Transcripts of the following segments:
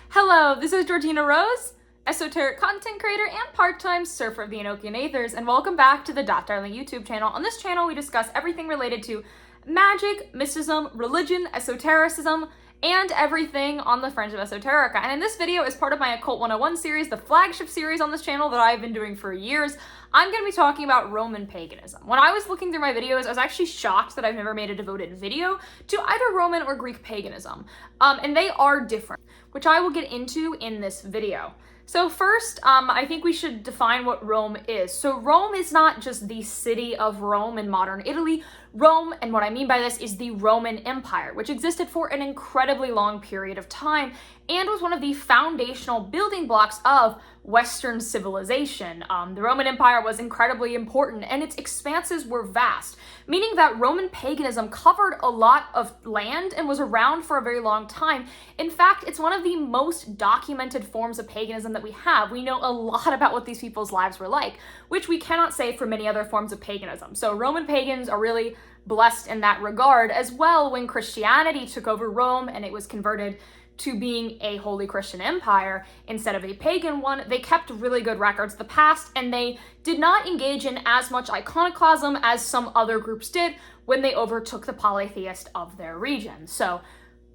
Hello, this is Georgina Rose, esoteric content creator and part-time surfer of the Enochian Aethers, and welcome back to the Darling YouTube channel. On this channel, we discuss everything related to magic, mysticism, religion, esotericism, and everything on the fringe of esoterica. And in this video, as part of my Occult 101 series, the flagship series on this channel that I've been doing for years, I'm going to be talking about Roman paganism. When I was looking through my videos, I was actually shocked that I've never made a devoted video to either Roman or Greek paganism. And they are different, which I will get into in this video. So first, I think we should define what Rome is. So Rome is not just the city of Rome in modern Italy. Rome, and what I mean by this, is the Roman Empire, which existed for an incredibly long period of time and was one of the foundational building blocks of Western civilization. The Roman Empire was incredibly important and its expanses were vast, meaning that Roman paganism covered a lot of land and was around for a very long time. In fact, it's one of the most documented forms of paganism that we have. We know a lot about what these people's lives were like, which we cannot say for many other forms of paganism. So Roman pagans are really blessed in that regard. As well, when Christianity took over Rome and it was converted to being a holy Christian empire instead of a pagan one, they kept really good records of the past, and they did not engage in as much iconoclasm as some other groups did when they overtook the polytheist of their region. So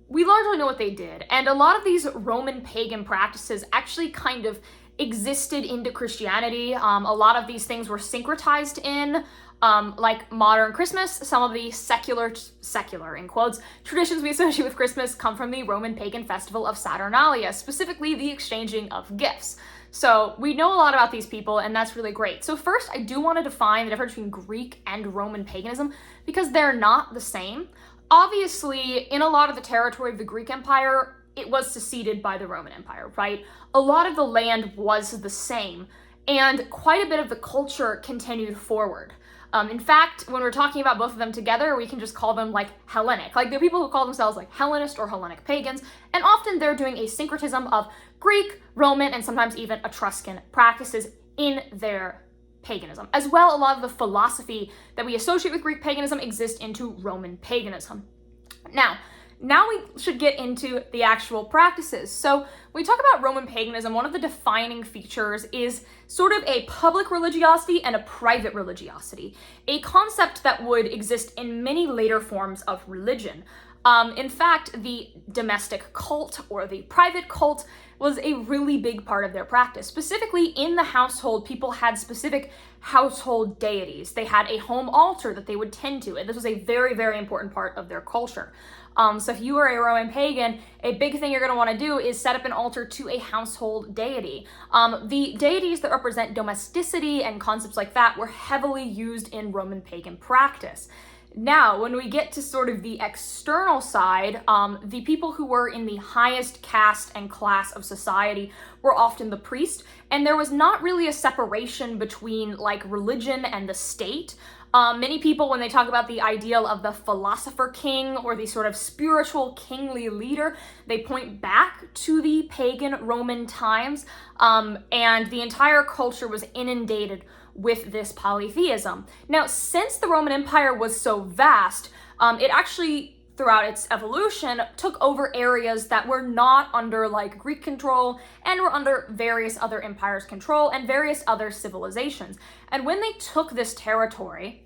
we largely know what they did, and a lot of these Roman pagan practices actually kind of existed into Christianity. A lot of these things were syncretized in, like modern Christmas. Some of the secular in quotes, traditions we associate with Christmas come from the Roman pagan festival of Saturnalia, specifically the exchanging of gifts. So we know a lot about these people, and that's really great. So first, I do want to define the difference between Greek and Roman paganism, because they're not the same. Obviously, in a lot of the territory of the Greek Empire, it was seceded by the Roman Empire, right? A lot of the land was the same, and quite a bit of the culture continued forward. In fact, when we're talking about both of them together, we can just call them like Hellenic. Like, there are people who call themselves like Hellenist or Hellenic pagans, and often they're doing a syncretism of Greek, Roman, and sometimes even Etruscan practices in their paganism. As well, a lot of the philosophy that we associate with Greek paganism exists into Roman paganism. Now we should get into the actual practices. So when we talk about Roman paganism, one of the defining features is sort of a public religiosity and a private religiosity, a concept that would exist in many later forms of religion. In fact, the domestic cult or the private cult was a really big part of their practice. Specifically, in the household, people had specific household deities. They had a home altar that they would tend to, and this was a very, very important part of their culture. So if you are a Roman pagan, a big thing you're going to want to do is set up an altar to a household deity. The deities that represent domesticity and concepts like that were heavily used in Roman pagan practice. Now, when we get to sort of the external side, the people who were in the highest caste and class of society were often the priest, and there was not really a separation between like religion and the state. Many people, when they talk about the ideal of the philosopher king or the sort of spiritual kingly leader, they point back to the pagan Roman times, and the entire culture was inundated with this polytheism. Now, since the Roman Empire was so vast, it actually, throughout its evolution, took over areas that were not under like Greek control and were under various other empires' control and various other civilizations. And when they took this territory,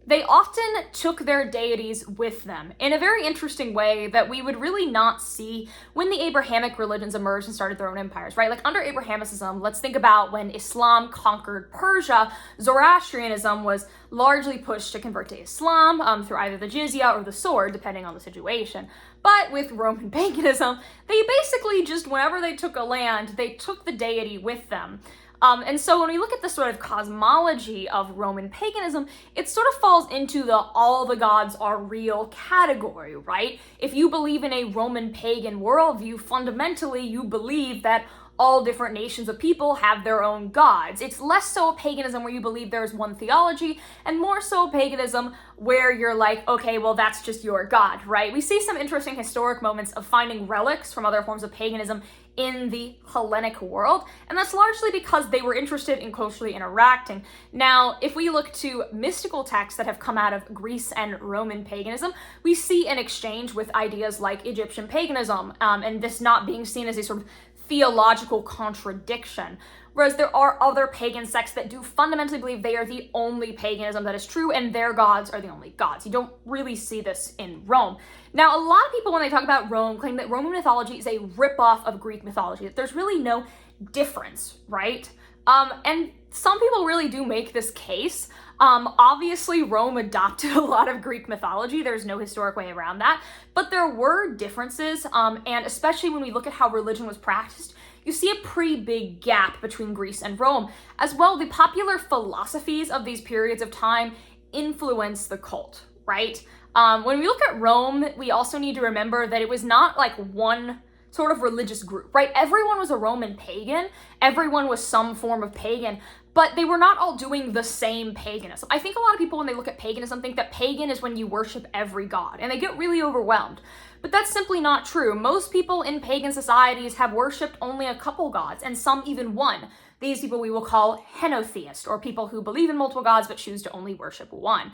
they often took their deities with them in a very interesting way that we would really not see when the Abrahamic religions emerged and started their own empires, right? Like under Abrahamicism, let's think about when Islam conquered Persia, Zoroastrianism was largely pushed to convert to Islam through either the jizya or the sword, depending on the situation. But with Roman paganism, they basically just, whenever they took a land, they took the deity with them. And so when we look at the sort of cosmology of Roman paganism, it sort of falls into the all the gods are real category, right? If you believe in a Roman pagan worldview, fundamentally you believe that all different nations of people have their own gods. It's less so a paganism where you believe there's one theology, and more so a paganism where you're like, okay, well, that's just your god, right? We see some interesting historic moments of finding relics from other forms of paganism in the Hellenic world, and that's largely because they were interested in culturally interacting. Now, if we look to mystical texts that have come out of Greece and Roman paganism, we see an exchange with ideas like Egyptian paganism, and this not being seen as a sort of theological contradiction. Whereas there are other pagan sects that do fundamentally believe they are the only paganism that is true and their gods are the only gods. You don't really see this in Rome. Now, a lot of people, when they talk about Rome, claim that Roman mythology is a ripoff of Greek mythology, that there's really no difference, right? And some people really do make this case. Obviously, Rome adopted a lot of Greek mythology. There's no historic way around that. But there were differences, and especially when we look at how religion was practiced, you see a pretty big gap between Greece and Rome. As well, the popular philosophies of these periods of time influence the cult, right? When we look at Rome, we also need to remember that it was not like one sort of religious group, right? Everyone was a Roman pagan. Everyone was some form of pagan, but they were not all doing the same paganism. I think a lot of people, when they look at paganism, think that pagan is when you worship every god, and they get really overwhelmed. But that's simply not true. Most people in pagan societies have worshipped only a couple gods, and some even one. These people we will call henotheist, or people who believe in multiple gods but choose to only worship one.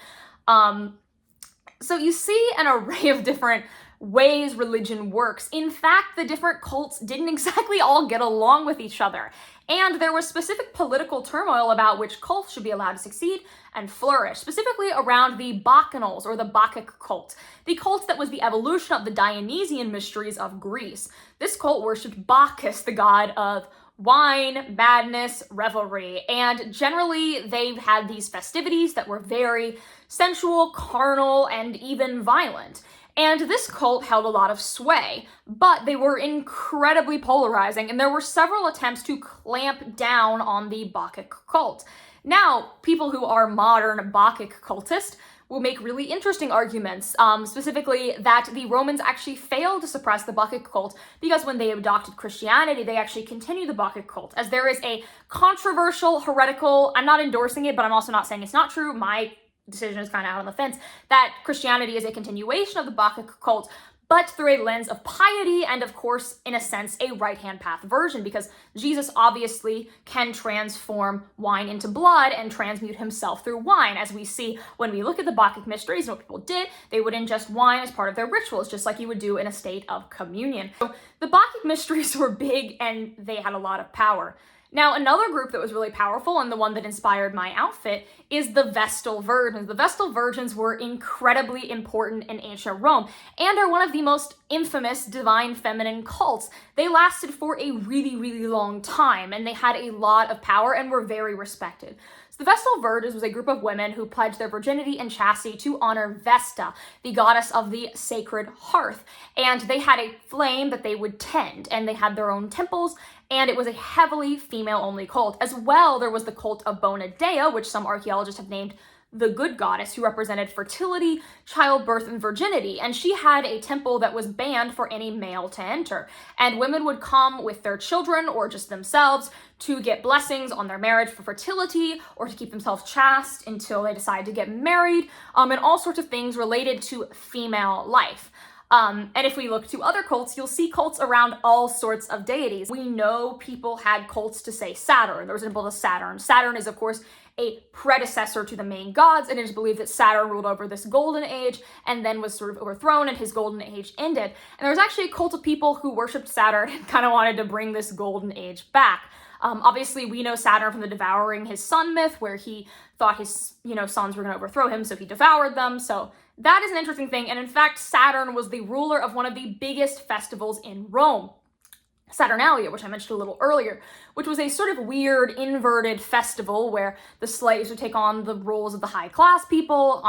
So you see an array of different ways religion works. In fact, the different cults didn't exactly all get along with each other. And there was specific political turmoil about which cults should be allowed to succeed and flourish, specifically around the Bacchanals, or the Bacchic cult, the cult that was the evolution of the Dionysian mysteries of Greece. This cult worshipped Bacchus, the god of wine, madness, revelry, and generally they had these festivities that were very sensual, carnal, and even violent. And this cult held a lot of sway, but they were incredibly polarizing, and there were several attempts to clamp down on the Bacchic cult. Now, people who are modern Bacchic cultists will make really interesting arguments, specifically that the Romans actually failed to suppress the Bacchic cult because when they adopted Christianity, they actually continued the Bacchic cult, as there is a controversial, heretical, I'm not endorsing it, but I'm also not saying it's not true, my decision is kind of out on the fence, that Christianity is a continuation of the Bacchic cult, but through a lens of piety and, of course, in a sense, a right-hand path version, because Jesus obviously can transform wine into blood and transmute himself through wine, as we see when we look at the Bacchic mysteries and what people did. They would ingest wine as part of their rituals, just like you would do in a state of communion. So the Bacchic mysteries were big and they had a lot of power. Now, another group that was really powerful, and the one that inspired my outfit, is the Vestal Virgins. The Vestal Virgins were incredibly important in ancient Rome and are one of the most infamous divine feminine cults. They lasted for a really, really long time, and they had a lot of power and were very respected. So the Vestal Virgins was a group of women who pledged their virginity and chastity to honor Vesta, the goddess of the sacred hearth. And they had a flame that they would tend, and they had their own temples, and it was a heavily female-only cult. As well, there was the cult of Bona Dea, which some archaeologists have named the good goddess, who represented fertility, childbirth, and virginity. And she had a temple that was banned for any male to enter. And women would come with their children or just themselves to get blessings on their marriage for fertility or to keep themselves chaste until they decide to get married, and all sorts of things related to female life. And if we look to other cults, you'll see cults around all sorts of deities. We know people had cults to, say, Saturn. There was a temple to Saturn. Saturn is, of course, a predecessor to the main gods, and it is believed that Saturn ruled over this golden age and then was sort of overthrown and his golden age ended. And there was actually a cult of people who worshipped Saturn and kind of wanted to bring this golden age back. Obviously, we know Saturn from the devouring his son myth, where he thought his, sons were going to overthrow him, so he devoured them. So that is an interesting thing. And in fact, Saturn was the ruler of one of the biggest festivals in Rome, Saturnalia, which I mentioned a little earlier, which was a sort of weird inverted festival where the slaves would take on the roles of the high class people.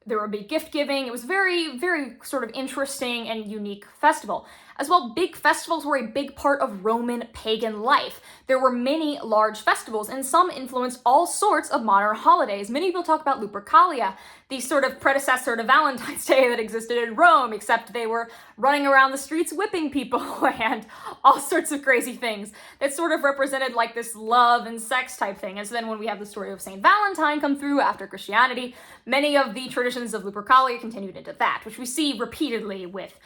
There would be gift giving. It was very, very sort of interesting and unique festival. As well, big festivals were a big part of Roman pagan life. There were many large festivals, and some influenced all sorts of modern holidays. Many people talk about Lupercalia, the sort of predecessor to Valentine's Day that existed in Rome, except they were running around the streets whipping people and all sorts of crazy things that sort of represented like this love and sex type thing. And so then when we have the story of Saint Valentine come through after Christianity, many of the traditions of Lupercalia continued into that, which we see repeatedly with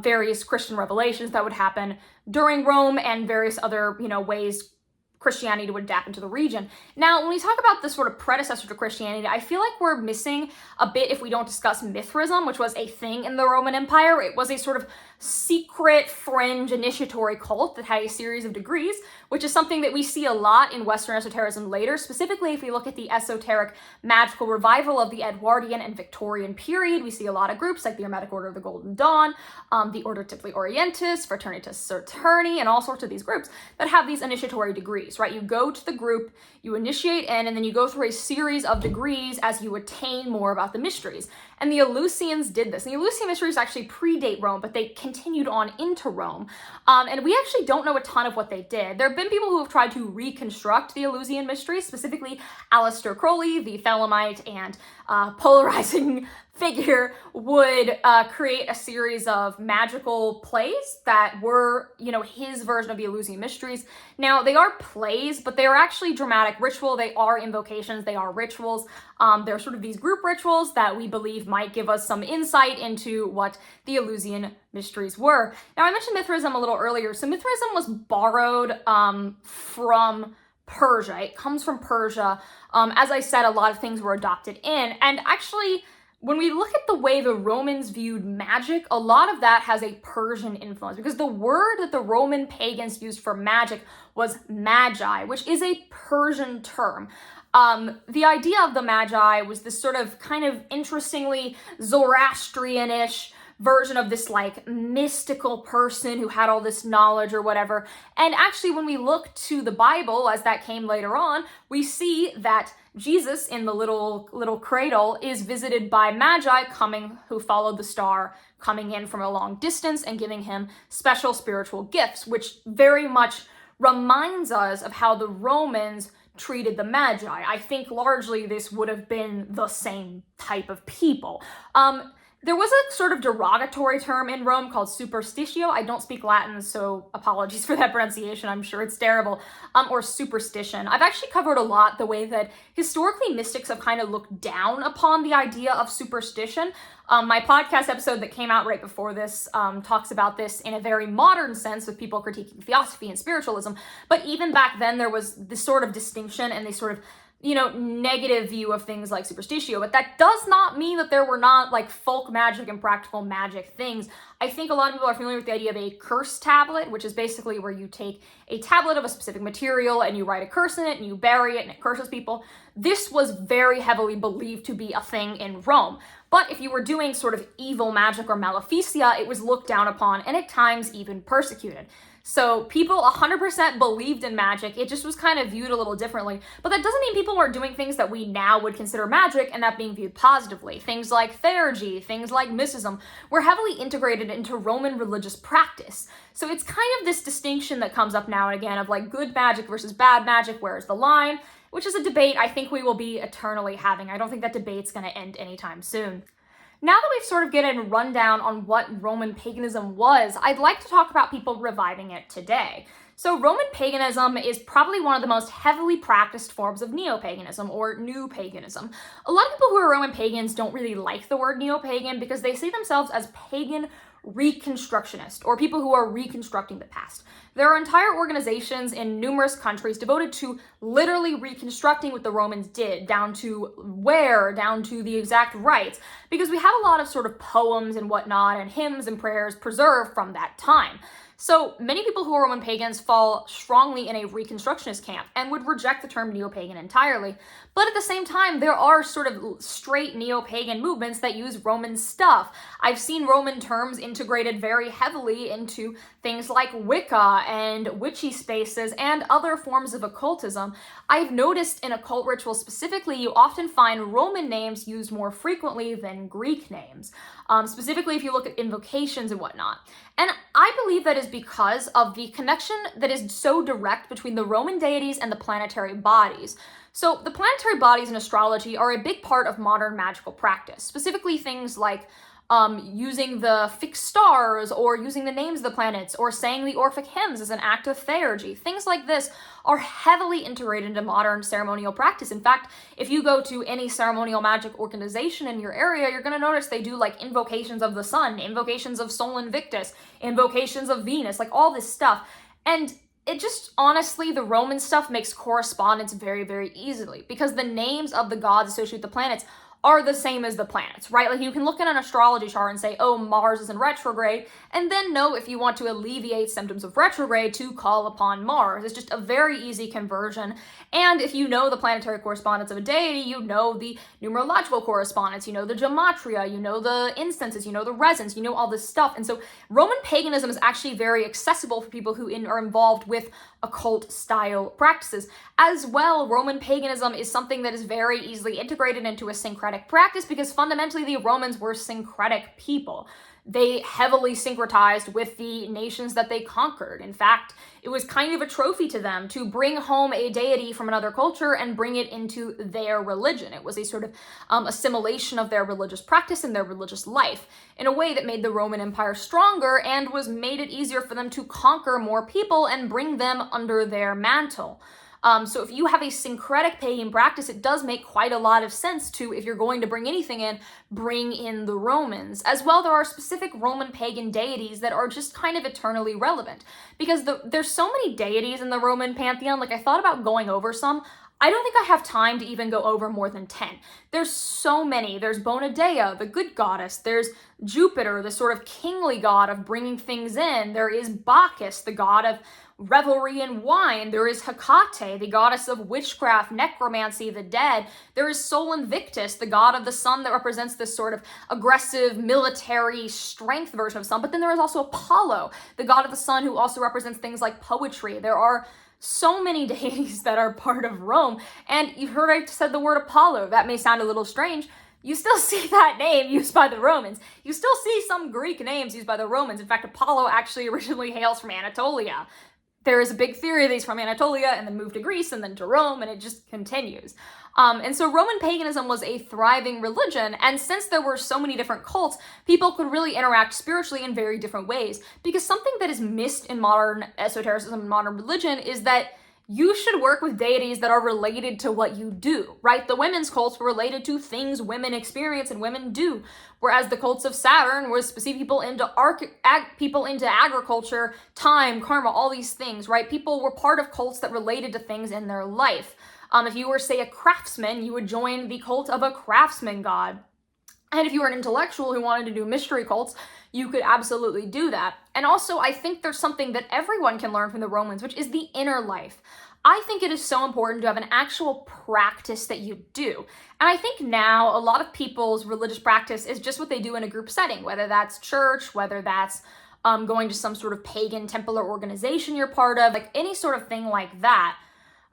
various Christian revelations that would happen during Rome and various other, ways Christianity would adapt into the region. Now, when we talk about the sort of predecessor to Christianity, I feel like we're missing a bit if we don't discuss Mithraism, which was a thing in the Roman Empire. It was a sort of secret fringe initiatory cult that had a series of degrees, which is something that we see a lot in Western esotericism later, specifically if we look at the esoteric magical revival of the Edwardian and Victorian period. We see a lot of groups like the Hermetic Order of the Golden Dawn, the Order Typically Orientis, Fraternitas Saturni, and all sorts of these groups that have these initiatory degrees, right? You go to the group, you initiate in, and then you go through a series of degrees as you attain more about the mysteries. And the Eleusinians did this. And the Eleusinian mysteries actually predate Rome, but they continued on into Rome. And we actually don't know a ton of what they did. There have been people who have tried to reconstruct the Eleusinian mysteries, specifically Aleister Crowley, the Thelemite and polarizing figure, would create a series of magical plays that were, his version of the Eleusinian mysteries. Now, they are plays, but they are actually dramatic ritual. They are invocations. They are rituals. They're sort of these group rituals that we believe might give us some insight into what the Eleusinian mysteries were. Now, I mentioned Mithraism a little earlier. So Mithraism was borrowed from Persia. It comes from Persia. As I said, a lot of things were adopted in. And actually, when we look at the way the Romans viewed magic, a lot of that has a Persian influence, because the word that the Roman pagans used for magic was magi, which is a Persian term. The idea of the magi was this sort of kind of interestingly Zoroastrian-ish version of this like mystical person who had all this knowledge or whatever. And actually, when we look to the Bible, as that came later on, we see that Jesus in the little cradle is visited by magi who followed the star, coming in from a long distance and giving him special spiritual gifts, which very much reminds us of how the Romans treated the magi. I think largely this would have been the same type of people. There was a sort of derogatory term in Rome called superstitio. I don't speak Latin, so apologies for that pronunciation. I'm sure it's terrible. Or superstition. I've actually covered a lot the way that historically mystics have kind of looked down upon the idea of superstition. My podcast episode that came out right before this talks about this in a very modern sense with people critiquing theosophy and spiritualism. But even back then, there was this sort of distinction and this sort of negative view of things like superstitio, but that does not mean that there were not like folk magic and practical magic things. I think a lot of people are familiar with the idea of a curse tablet, which is basically where you take a tablet of a specific material and you write a curse in it and you bury it and it curses people. This was very heavily believed to be a thing in Rome. But if you were doing sort of evil magic or maleficia, it was looked down upon and at times even persecuted. So people 100% believed in magic. It just was kind of viewed a little differently. But that doesn't mean people weren't doing things that we now would consider magic and that being viewed positively. Things like theurgy, things like mysticism were heavily integrated into Roman religious practice. So it's kind of this distinction that comes up now and again of like good magic versus bad magic. Where's the line? Which is a debate I think we will be eternally having. I don't think that debate's going to end anytime soon. Now that we've sort of given a rundown on what Roman paganism was, I'd like to talk about people reviving it today. So Roman paganism is probably one of the most heavily practiced forms of neo-paganism or new paganism. A lot of people who are Roman pagans don't really like the word neo-pagan because they see themselves as pagan reconstructionist, or people who are reconstructing the past. There are entire organizations in numerous countries devoted to literally reconstructing what the Romans did, down to the exact rites, because we have a lot of sort of poems and whatnot and hymns and prayers preserved from that time. So many people who are Roman pagans fall strongly in a reconstructionist camp and would reject the term neo-pagan entirely. But at the same time, there are sort of straight neo-pagan movements that use Roman stuff. I've seen Roman terms integrated very heavily into things like Wicca and witchy spaces and other forms of occultism. I've noticed in occult rituals specifically, you often find Roman names used more frequently than Greek names, specifically if you look at invocations and whatnot. And I believe that is because of the connection that is so direct between the Roman deities and the planetary bodies. So the planetary bodies in astrology are a big part of modern magical practice, specifically things like using the fixed stars, or using the names of the planets, or saying the Orphic hymns as an act of theurgy. Things like this are heavily integrated into modern ceremonial practice. In fact, if you go to any ceremonial magic organization in your area, you're going to notice they do like invocations of the sun, invocations of Sol Invictus, invocations of Venus, like all this stuff. And it just, honestly, the Roman stuff makes correspondence very, very easily, because the names of the gods associated with the planets are the same as the planets, right? Like, you can look at an astrology chart and say, oh, Mars is in retrograde, and then know if you want to alleviate symptoms of retrograde to call upon Mars. It's just a very easy conversion. And if you know the planetary correspondence of a deity, you know the numerological correspondence, you know the gematria, you know the incenses, you know the resins, you know all this stuff. And so Roman paganism is actually very accessible for people who are involved with occult style practices. As well, Roman paganism is something that is very easily integrated into a syncretic practice, because fundamentally the Romans were syncretic people. They heavily syncretized with the nations that they conquered. In fact, it was kind of a trophy to them to bring home a deity from another culture and bring it into their religion. It was a sort of assimilation of their religious practice and their religious life in a way that made the Roman Empire stronger and made it easier for them to conquer more people and bring them under their mantle. So if you have a syncretic pagan practice, it does make quite a lot of sense to, if you're going to bring anything in, bring in the Romans. As well, there are specific Roman pagan deities that are just kind of eternally relevant, because there's so many deities in the Roman pantheon. Like, I thought about going over some. I don't think I have time to even go over more than 10. There's so many. There's Bona Dea, the good goddess. There's Jupiter, the sort of kingly god of bringing things in. There is Bacchus, the god of revelry and wine. There is Hecate, the goddess of witchcraft, necromancy, the dead. There is Sol Invictus, the god of the sun that represents this sort of aggressive military strength version of sun. But then there is also Apollo, the god of the sun, who also represents things like poetry. There are so many deities that are part of Rome. And you've heard I said the word Apollo. That may sound a little strange. You still see that name used by the Romans. You still see some Greek names used by the Romans. In fact, Apollo actually originally hails from Anatolia. There is a big theory that he's from Anatolia and then moved to Greece and then to Rome, and it just continues. And so Roman paganism was a thriving religion, and since there were so many different cults, people could really interact spiritually in very different ways. Because something that is missed in modern esotericism and modern religion is that you should work with deities that are related to what you do, right? The women's cults were related to things women experience and women do, whereas the cults of Saturn was specific people into agriculture, time, karma, all these things, right? People were part of cults that related to things in their life. If you were, say, a craftsman, you would join the cult of a craftsman god. And if you were an intellectual who wanted to do mystery cults, you could absolutely do that. And also, I think there's something that everyone can learn from the Romans, which is the inner life. I think it is so important to have an actual practice that you do. And I think now a lot of people's religious practice is just what they do in a group setting, whether that's church, whether that's going to some sort of pagan temple or organization you're part of, like any sort of thing like that.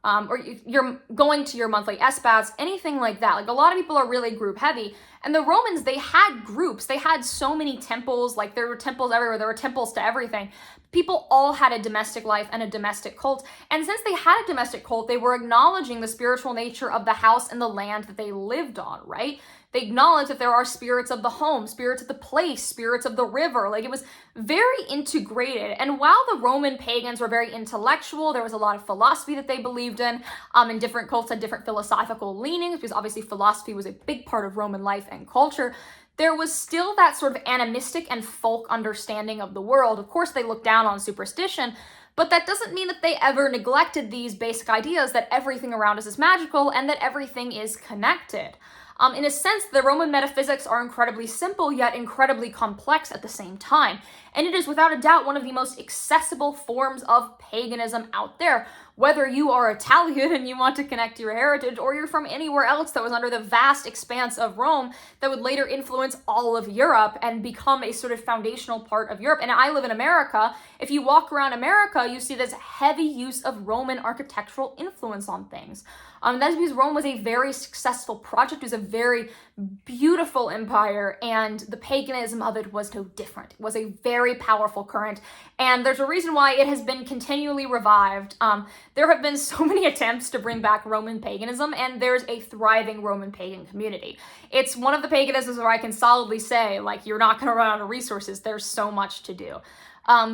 Or you're going to your monthly SBATs, anything like that. Like, a lot of people are really group heavy. And the Romans, they had groups. They had so many temples. Like, there were temples everywhere. There were temples to everything. People all had a domestic life and a domestic cult. And since they had a domestic cult, they were acknowledging the spiritual nature of the house and the land that they lived on, right? They acknowledged that there are spirits of the home, spirits of the place, spirits of the river. Like, it was very integrated. And while the Roman pagans were very intellectual, there was a lot of philosophy that they believed in, and different cults had different philosophical leanings, because obviously philosophy was a big part of Roman life and culture. There was still that sort of animistic and folk understanding of the world. Of course, they looked down on superstition, but that doesn't mean that they ever neglected these basic ideas that everything around us is magical and that everything is connected. In a sense, the Roman metaphysics are incredibly simple, yet incredibly complex at the same time. And it is without a doubt one of the most accessible forms of paganism out there. Whether you are Italian and you want to connect to your heritage, or you're from anywhere else that was under the vast expanse of Rome that would later influence all of Europe and become a sort of foundational part of Europe. And I live in America. If you walk around America, you see this heavy use of Roman architectural influence on things. That's because Rome was a very successful project. It was a very beautiful empire, and the paganism of it was no different. It was a very very powerful current, and there's a reason why it has been continually revived. There have been so many attempts to bring back Roman paganism, and there's a thriving Roman pagan community. It's one of the paganisms where I can solidly say, like, you're not going to run out of resources. There's so much to do.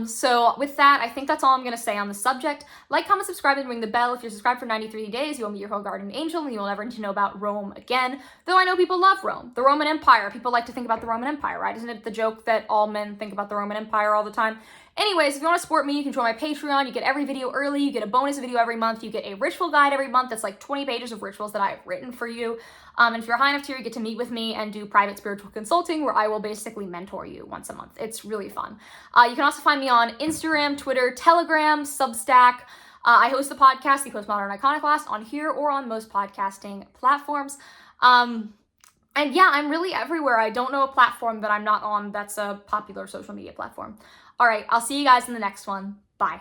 So with that, I think that's all I'm going to say on the subject. Like, comment, subscribe, and ring the bell. If you're subscribed for 93 days, you'll meet your whole guardian angel, and you'll never need to know about Rome again. Though I know people love Rome. The Roman Empire. People like to think about the Roman Empire, right? Isn't it the joke that all men think about the Roman Empire all the time? Anyways, if you want to support me, you can join my Patreon. You get every video early. You get a bonus video every month. You get a ritual guide every month that's like 20 pages of rituals that I've written for you. And if you're high enough tier, you get to meet with me and do private spiritual consulting where I will basically mentor you once a month. It's really fun. You can also find me on Instagram, Twitter, Telegram, Substack. I host the podcast, The Postmodern Iconoclast, on here or on most podcasting platforms. And yeah, I'm really everywhere. I don't know a platform that I'm not on that's a popular social media platform. All right, I'll see you guys in the next one.